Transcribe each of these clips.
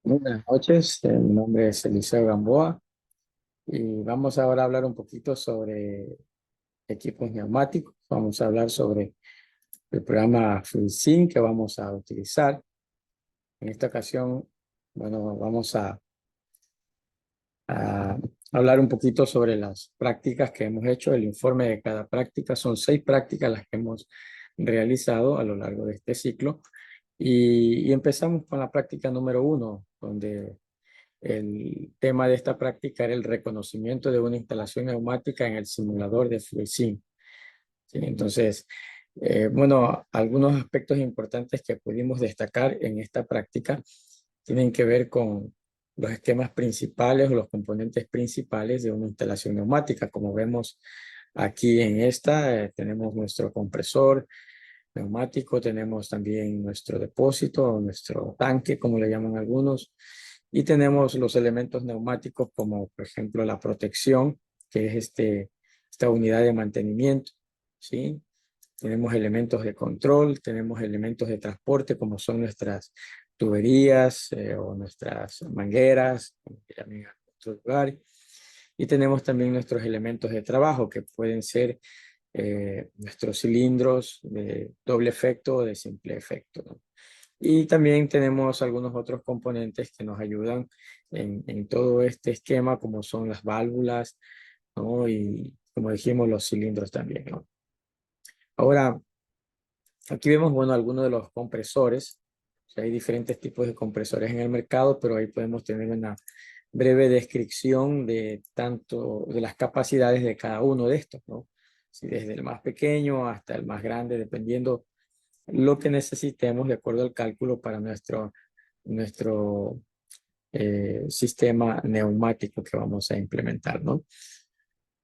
Buenas noches, mi nombre es Eliseo Gamboa y vamos ahora a hablar un poquito sobre equipos neumáticos. Vamos a hablar sobre el programa FluidSync que vamos a utilizar. En esta ocasión, bueno, vamos a hablar un poquito sobre las prácticas que hemos hecho. El informe de cada práctica son 6 prácticas las que hemos realizado a lo largo de este ciclo. Y empezamos con la práctica número 1, donde el tema de esta práctica era el reconocimiento de una instalación neumática en el simulador de FluidSync. ¿Sí? Entonces, bueno, algunos aspectos importantes que pudimos destacar en esta práctica tienen que ver con los esquemas principales o los componentes principales de una instalación neumática. Como vemos aquí en esta, tenemos nuestro compresor neumático, tenemos también nuestro depósito, nuestro tanque, como le llaman algunos, y tenemos los elementos neumáticos como, por ejemplo, la protección, que es esta unidad de mantenimiento, ¿sí? Tenemos elementos de control, tenemos elementos de transporte, como son nuestras tuberías o nuestras mangueras, como que llamen en otro lugar. Y tenemos también nuestros elementos de trabajo, que pueden ser nuestros cilindros de doble efecto o de simple efecto, ¿no? Y también tenemos algunos otros componentes que nos ayudan en todo este esquema, como son las válvulas, ¿no? Y como dijimos, los cilindros también, ¿no? Ahora, aquí vemos, bueno, algunos de los compresores. O sea, hay diferentes tipos de compresores en el mercado, pero ahí podemos tener una breve descripción de tanto de las capacidades de cada uno de estos, ¿no? Sí, desde el más pequeño hasta el más grande, dependiendo lo que necesitemos de acuerdo al cálculo para nuestro sistema neumático que vamos a implementar, ¿no?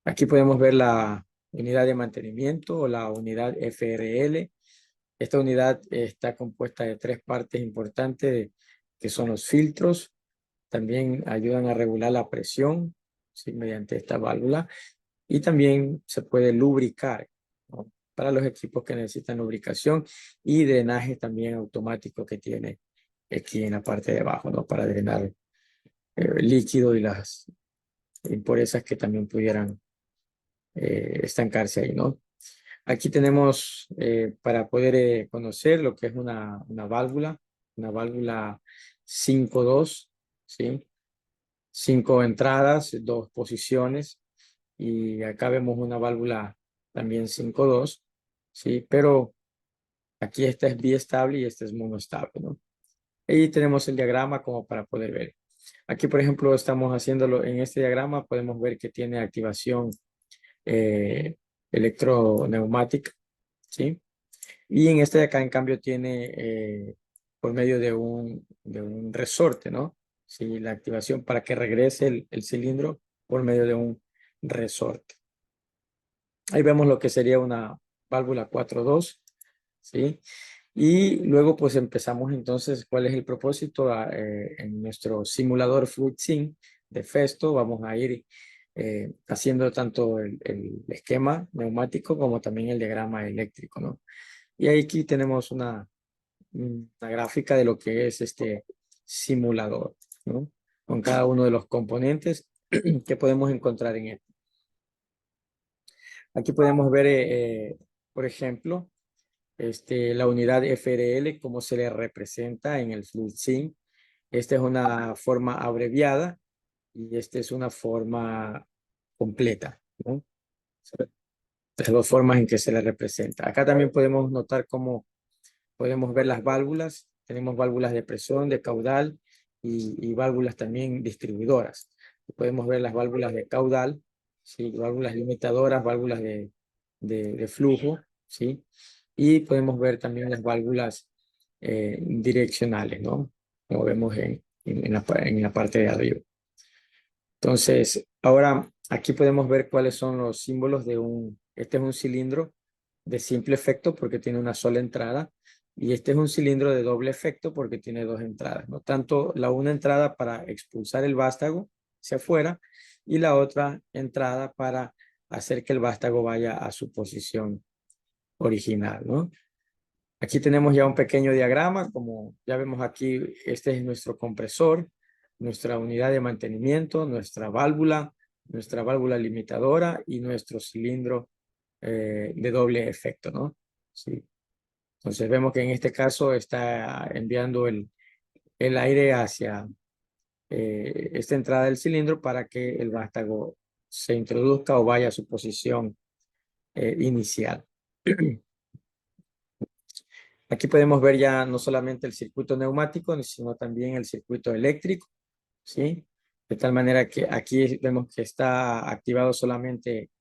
Aquí podemos ver la unidad de mantenimiento o la unidad FRL. Esta unidad está compuesta de 3 partes importantes que son los filtros. También ayudan a regular la presión, ¿sí? Mediante esta válvula. Y también se puede lubricar, ¿no? Para los equipos que necesitan lubricación y drenaje también automático que tiene aquí en la parte de abajo, ¿no? Para drenar el líquido y las impurezas que también pudieran estancarse ahí, ¿no? Aquí tenemos para poder conocer lo que es una válvula 5-2, ¿sí? 5 entradas, 2 posiciones, y acá vemos una válvula también 5-2, ¿sí? Pero aquí esta es biestable y esta es monoestable, ¿no? Y tenemos el diagrama como para poder ver. Aquí, por ejemplo, estamos haciéndolo en este diagrama, podemos ver que tiene activación eh, electroneumática, ¿sí? Y en este de acá, en cambio, tiene por medio de un resorte, ¿no? Sí, la activación para que regrese el cilindro por medio de un resorte. Ahí vemos lo que sería una válvula 4-2, ¿sí? Y luego pues empezamos entonces, ¿cuál es el propósito? En nuestro simulador FluidSync de Festo vamos a ir haciendo tanto el esquema neumático como también el diagrama eléctrico, ¿no? Y aquí tenemos una gráfica de lo que es este simulador, ¿no? Con cada uno de los componentes que podemos encontrar en él. Aquí podemos ver, por ejemplo, la unidad FRL, cómo se le representa en el FluidSync. Esta es una forma abreviada y esta es una forma completa, ¿no? Las 2 formas en que se le representa. Acá también podemos notar cómo podemos ver las válvulas. Tenemos válvulas de presión, de caudal y válvulas también distribuidoras. Podemos ver las válvulas de caudal, ¿sí? Válvulas limitadoras, válvulas de flujo, ¿sí? Y podemos ver también las válvulas direccionales, ¿no? Como vemos en la parte de arriba. Entonces, ahora aquí podemos ver cuáles son los símbolos este es un cilindro de simple efecto porque tiene una sola entrada, y este es un cilindro de doble efecto porque tiene 2 entradas, ¿no? Tanto una entrada para expulsar el vástago hacia afuera y la otra entrada para hacer que el vástago vaya a su posición original, ¿no? Aquí tenemos ya un pequeño diagrama, como ya vemos aquí, este es nuestro compresor, nuestra unidad de mantenimiento, nuestra válvula limitadora y nuestro cilindro de doble efecto, ¿no? Sí. Entonces vemos que en este caso está enviando el aire hacia esta entrada del cilindro para que el vástago se introduzca o vaya a su posición inicial. Aquí podemos ver ya no solamente el circuito neumático, sino también el circuito eléctrico, ¿sí? De tal manera que aquí vemos que está activado solamente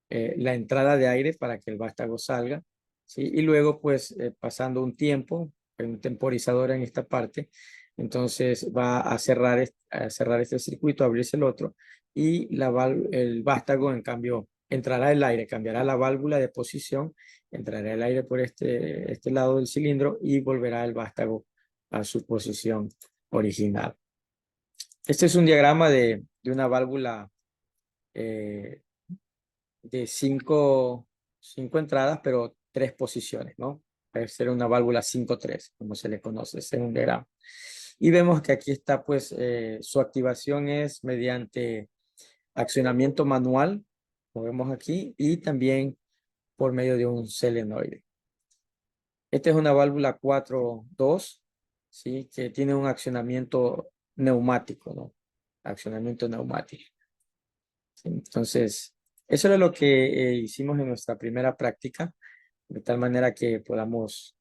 la entrada de aire para que el vástago salga, ¿sí? Y luego, pues, pasando un tiempo, un temporizador en esta parte, entonces va a cerrar este circuito, abrirse el otro, y el vástago, en cambio, entrará el aire, cambiará la válvula de posición, entrará el aire por este lado del cilindro y volverá el vástago a su posición original. Este es un diagrama de una válvula eh, de cinco entradas, pero tres posiciones, ¿no? Puede ser una válvula 5-3, como se le conoce, ese es un diagrama. Y vemos que aquí está, pues, su activación es mediante accionamiento manual, como vemos aquí, y también por medio de un solenoide. Esta es una válvula 4-2, ¿sí? Que tiene un accionamiento neumático, ¿no? Accionamiento neumático. ¿Sí? Entonces, eso era lo que hicimos en nuestra primera práctica, de tal manera que podamos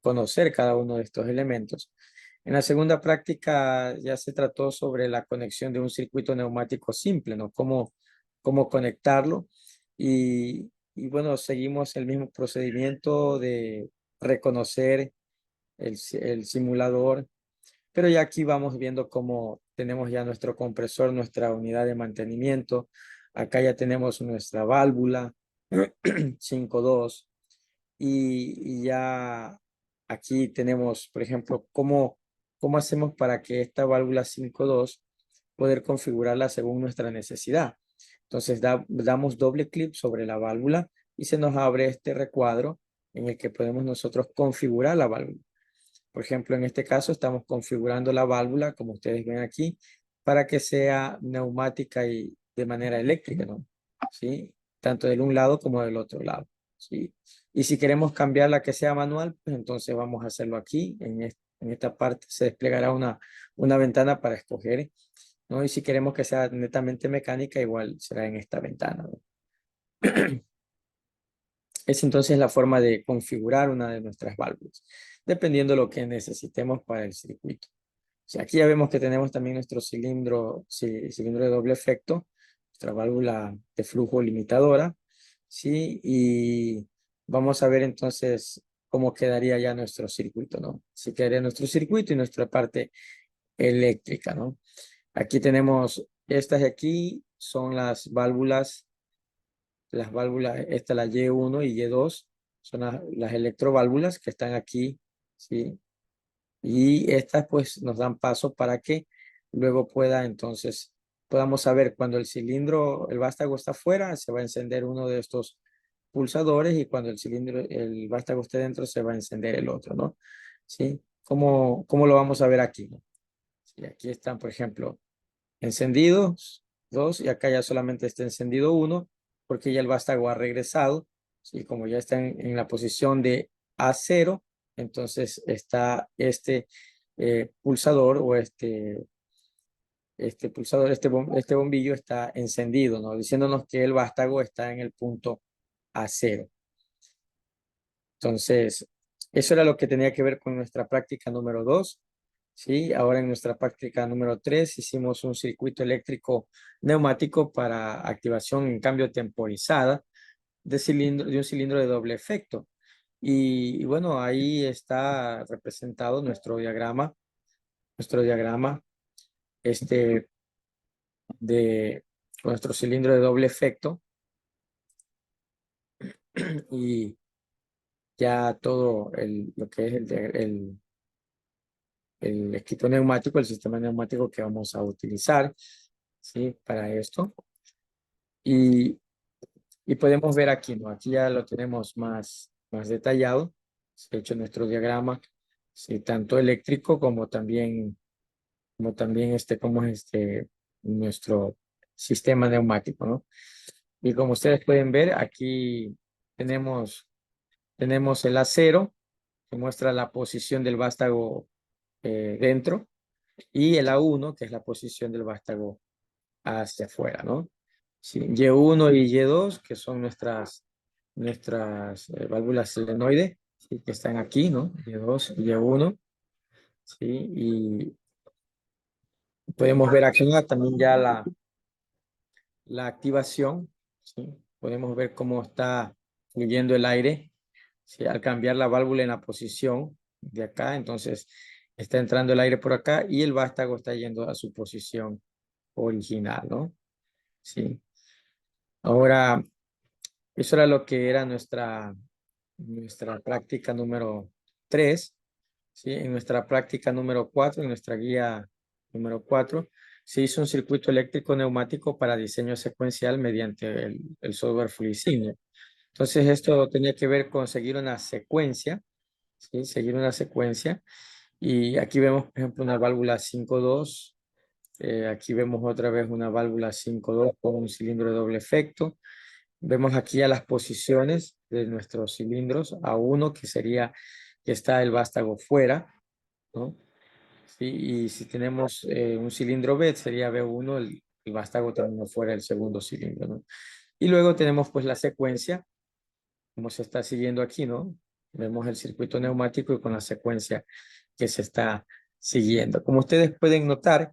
conocer cada uno de estos elementos. En la segunda práctica ya se trató sobre la conexión de un circuito neumático simple, ¿no? Cómo conectarlo. Y bueno, seguimos el mismo procedimiento de reconocer el simulador, pero ya aquí vamos viendo cómo tenemos ya nuestro compresor, nuestra unidad de mantenimiento. Acá ya tenemos nuestra válvula 5.2 y ya aquí tenemos, por ejemplo, cómo hacemos para que esta válvula 5.2 poder configurarla según nuestra necesidad. Entonces damos doble clic sobre la válvula y se nos abre este recuadro en el que podemos nosotros configurar la válvula. Por ejemplo, en este caso estamos configurando la válvula, como ustedes ven aquí, para que sea neumática y de manera eléctrica, ¿no? ¿Sí? Tanto del un lado como del otro lado, ¿sí? Y si queremos cambiarla que sea manual, pues entonces vamos a hacerlo aquí. En esta parte se desplegará una ventana para escoger, ¿no? Y si queremos que sea netamente mecánica, igual será en esta ventana, ¿no? Es entonces la forma de configurar una de nuestras válvulas, dependiendo de lo que necesitemos para el circuito. O sea, aquí ya vemos que tenemos también nuestro cilindro de doble efecto, nuestra válvula de flujo limitadora, ¿sí? Y vamos a ver entonces cómo quedaría ya nuestro circuito, ¿no? Así quedaría nuestro circuito y nuestra parte eléctrica, ¿no? Aquí tenemos, estas de aquí son las válvulas, esta la Y1 y Y2, son las electroválvulas que están aquí, ¿sí? Y estas pues nos dan paso para que luego podamos saber cuando el vástago está fuera, se va a encender uno de estos pulsadores y cuando el vástago esté dentro, se va a encender el otro, ¿no? ¿Sí? ¿Cómo lo vamos a ver aquí, ¿no? Sí, aquí están, por ejemplo, encendidos dos y acá ya solamente está encendido uno porque ya el vástago ha regresado, ¿sí? Como ya está en la posición de A0, entonces está este pulsador o este bombillo está encendido, ¿no? Diciéndonos que el vástago está en el punto A0. Entonces, eso era lo que tenía que ver con nuestra práctica número 2. ¿Sí? Ahora en nuestra práctica número 3 hicimos un circuito eléctrico neumático para activación en cambio temporizada de un cilindro de doble efecto. Y bueno, ahí está representado nuestro diagrama este, de nuestro cilindro de doble efecto y ya todo lo que es el equipo neumático, el sistema neumático que vamos a utilizar, ¿sí? Para esto. Y podemos ver aquí, ¿no? Aquí ya lo tenemos más detallado. Se ha hecho nuestro diagrama, sí, tanto eléctrico como nuestro sistema neumático, ¿no? Y como ustedes pueden ver, aquí tenemos el acero que muestra la posición del vástago dentro y el A1 que es la posición del vástago hacia afuera, ¿no? Sí, Y1 y Y2 que son nuestras válvulas solenoides, ¿sí? Que están aquí, ¿no? Y2 y Y1, ¿sí? Y podemos ver aquí también ya la activación, ¿sí? Podemos ver cómo está fluyendo el aire, ¿sí? Al cambiar la válvula en la posición de acá, entonces está entrando el aire por acá y el vástago está yendo a su posición original, ¿no? Sí. Ahora, eso era lo que era nuestra práctica número 3, ¿sí? En nuestra práctica número 4, en nuestra guía número 4, se hizo un circuito eléctrico neumático para diseño secuencial mediante el software FluidSim. Entonces, esto tenía que ver con seguir una secuencia, ¿sí? Seguir una secuencia. Y aquí vemos, por ejemplo, una válvula 5.2. Aquí vemos otra vez una válvula 5.2 con un cilindro de doble efecto. Vemos aquí a las posiciones de nuestros cilindros, a uno que sería que está el vástago fuera, ¿no? Sí, y si tenemos un cilindro B, sería B1, el vástago también fuera el segundo cilindro, ¿no? Y luego tenemos pues la secuencia, como se está siguiendo aquí, ¿no? Vemos el circuito neumático y con la secuencia que se está siguiendo. Como ustedes pueden notar,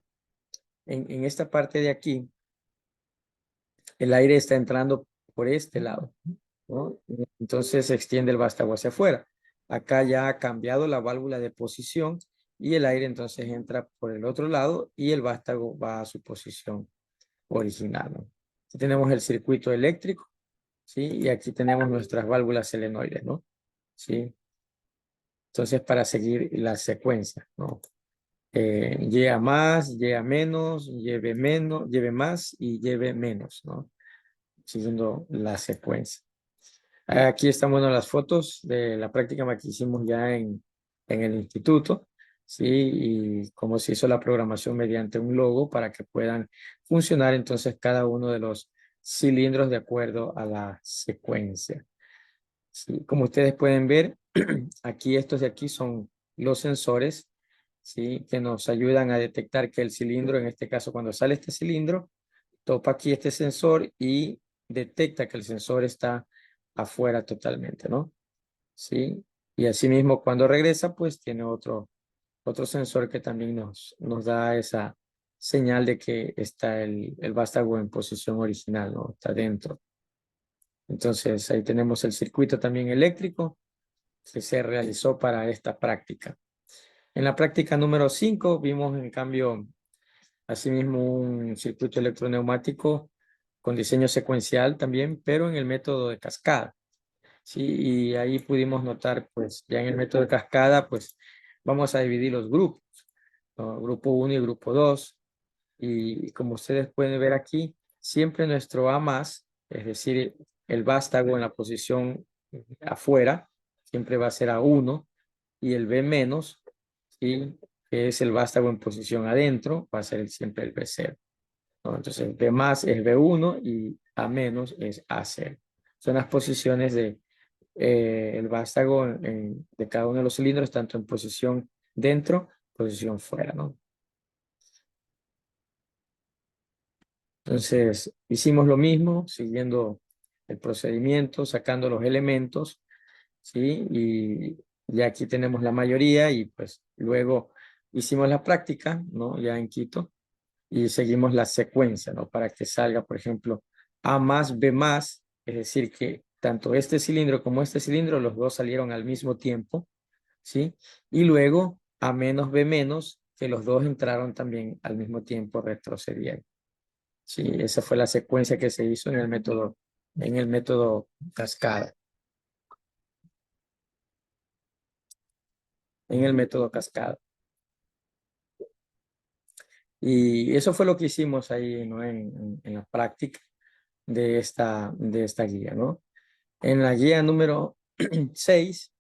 en esta parte de aquí, el aire está entrando por este lado, ¿no? Entonces se extiende el vástago hacia afuera. Acá ya ha cambiado la válvula de posición y el aire entonces entra por el otro lado y el vástago va a su posición original, ¿no? Aquí tenemos el circuito eléctrico, ¿sí? Y aquí tenemos nuestras válvulas selenoides, ¿no? ¿Sí? Entonces para seguir la secuencia, ¿no? Y a más, Y a menos, lleve menos, lleve más y lleve menos, ¿no? Siguiendo la secuencia. Aquí están, bueno, las fotos de la práctica que hicimos ya en el instituto, ¿sí? Y cómo se hizo la programación mediante un logo para que puedan funcionar entonces cada uno de los cilindros de acuerdo a la secuencia. ¿Sí? Como ustedes pueden ver, aquí estos de aquí son los sensores, ¿sí? Que nos ayudan a detectar que el cilindro, en este caso cuando sale este cilindro, topa aquí este sensor y detecta que el sensor está afuera totalmente, ¿no? Sí. Y asimismo cuando regresa, pues tiene otro sensor que también nos da esa señal de que está el vástago en posición original, ¿no? Está dentro. Entonces ahí tenemos el circuito también eléctrico que se realizó para esta práctica. En la práctica número 5 vimos en cambio asimismo un circuito electroneumático con diseño secuencial también, pero en el método de cascada. Sí, y ahí pudimos notar, pues ya en el método de cascada, pues vamos a dividir los grupos, ¿no? Grupo 1 y grupo 2. Y como ustedes pueden ver aquí, siempre nuestro A más, es decir, el vástago en la posición afuera, siempre va a ser A1 y el B menos, ¿sí? Que es el vástago en posición adentro, va a ser siempre el B0, ¿no? Entonces B más es B1 y A menos es A0. Son las posiciones de el vástago de cada uno de los cilindros, tanto en posición dentro, posición fuera, ¿no? Entonces, hicimos lo mismo, siguiendo el procedimiento, sacando los elementos, ¿sí? Y ya aquí tenemos la mayoría y pues luego hicimos la práctica, ¿no? Ya en Quito y seguimos la secuencia, ¿no? Para que salga, por ejemplo, A más B más, es decir, que tanto este cilindro como este cilindro, los dos salieron al mismo tiempo, ¿sí? Y luego A menos B menos, que los dos entraron también al mismo tiempo, retrocedieron. Sí, esa fue la secuencia que se hizo en el método cascada, en el método cascada. Y eso fue lo que hicimos ahí, ¿no? En la práctica de esta guía, ¿no? En la guía número 6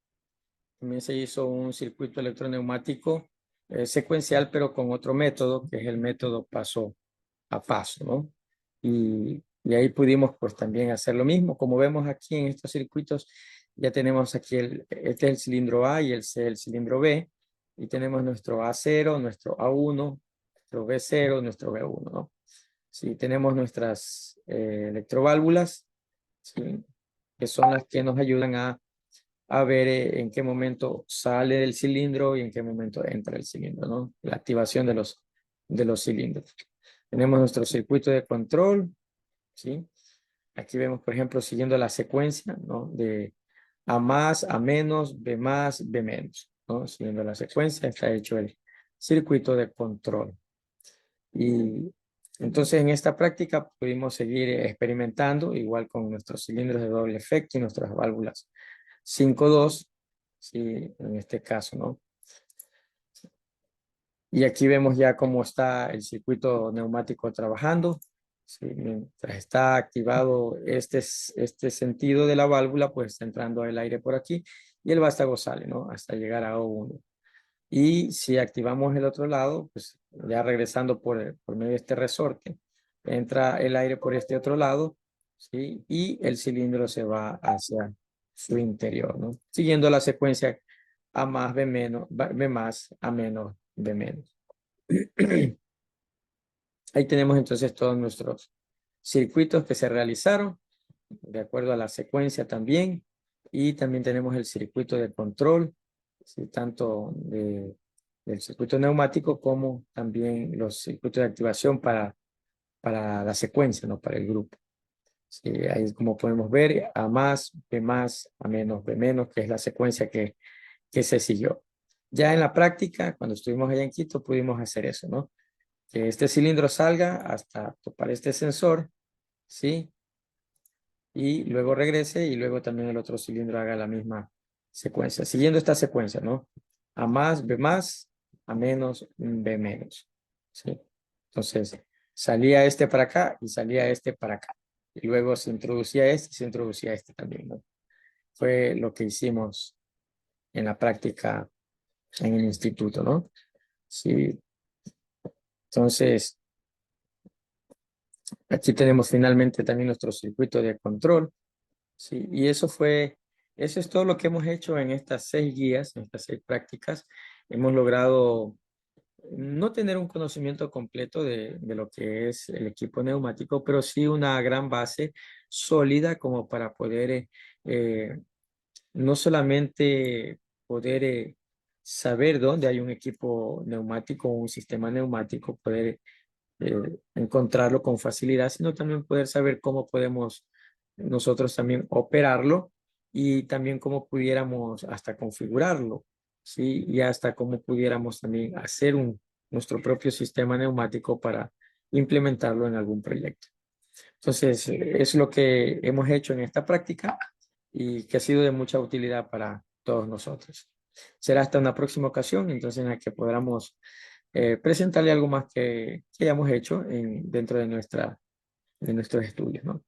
también se hizo un circuito electroneumático secuencial, pero con otro método, que es el método paso a paso, ¿no? Y ahí pudimos pues también hacer lo mismo. Como vemos aquí en estos circuitos, ya tenemos aquí este es el cilindro A y el cilindro B, y tenemos nuestro A0, nuestro A1, nuestro B0, nuestro B1, ¿no? Sí, tenemos nuestras electroválvulas, ¿sí? Que son las que nos ayudan a ver en qué momento sale del cilindro y en qué momento entra el cilindro, ¿no? La activación de los cilindros. Tenemos nuestro circuito de control, ¿sí? Aquí vemos, por ejemplo, siguiendo la secuencia, ¿no? De A más, A menos, B más, B menos, ¿no? Siguiendo la secuencia está hecho el circuito de control. Y entonces en esta práctica pudimos seguir experimentando, igual con nuestros cilindros de doble efecto y nuestras válvulas 5.2, ¿sí? En este caso, ¿no? Y aquí vemos ya cómo está el circuito neumático trabajando. Sí, mientras está activado este sentido de la válvula, pues está entrando el aire por aquí y el vástago sale, ¿no? Hasta llegar a O1. Y si activamos el otro lado, pues ya regresando por medio de este resorte, entra el aire por este otro lado, ¿sí? Y el cilindro se va hacia su interior, ¿no? Siguiendo la secuencia A más, B menos, B más, A menos, B menos. Ahí tenemos entonces todos nuestros circuitos que se realizaron de acuerdo a la secuencia también. Y también tenemos el circuito de control, ¿sí? Tanto del circuito neumático como también los circuitos de activación para la secuencia, ¿no? Para el grupo. Sí, ahí como podemos ver, A más, B más, A menos, B menos, que es la secuencia que se siguió. Ya en la práctica, cuando estuvimos allá en Quito, pudimos hacer eso, ¿no? Que este cilindro salga hasta topar este sensor, ¿sí? Y luego regrese y luego también el otro cilindro haga la misma secuencia, siguiendo esta secuencia, ¿no? A más, A menos, B menos, ¿sí? Entonces, salía este para acá y salía este para acá. Y luego se introducía este y se introducía este también, ¿no? Fue lo que hicimos en la práctica en el instituto, ¿no? Sí. Entonces, aquí tenemos finalmente también nuestro circuito de control. Sí, y eso es todo lo que hemos hecho en estas 6 guías, en estas 6 prácticas. Hemos logrado no tener un conocimiento completo de lo que es el equipo neumático, pero sí una gran base sólida como para poder no solamente poder saber dónde hay un equipo neumático o un sistema neumático, poder encontrarlo con facilidad, sino también poder saber cómo podemos nosotros también operarlo y también cómo pudiéramos hasta configurarlo, ¿sí? Y hasta cómo pudiéramos también hacer nuestro propio sistema neumático para implementarlo en algún proyecto. Entonces, es lo que hemos hecho en esta práctica y que ha sido de mucha utilidad para todos nosotros. Será hasta una próxima ocasión, entonces en la que podamos presentarle algo más que hayamos hecho dentro de nuestros estudios, ¿no?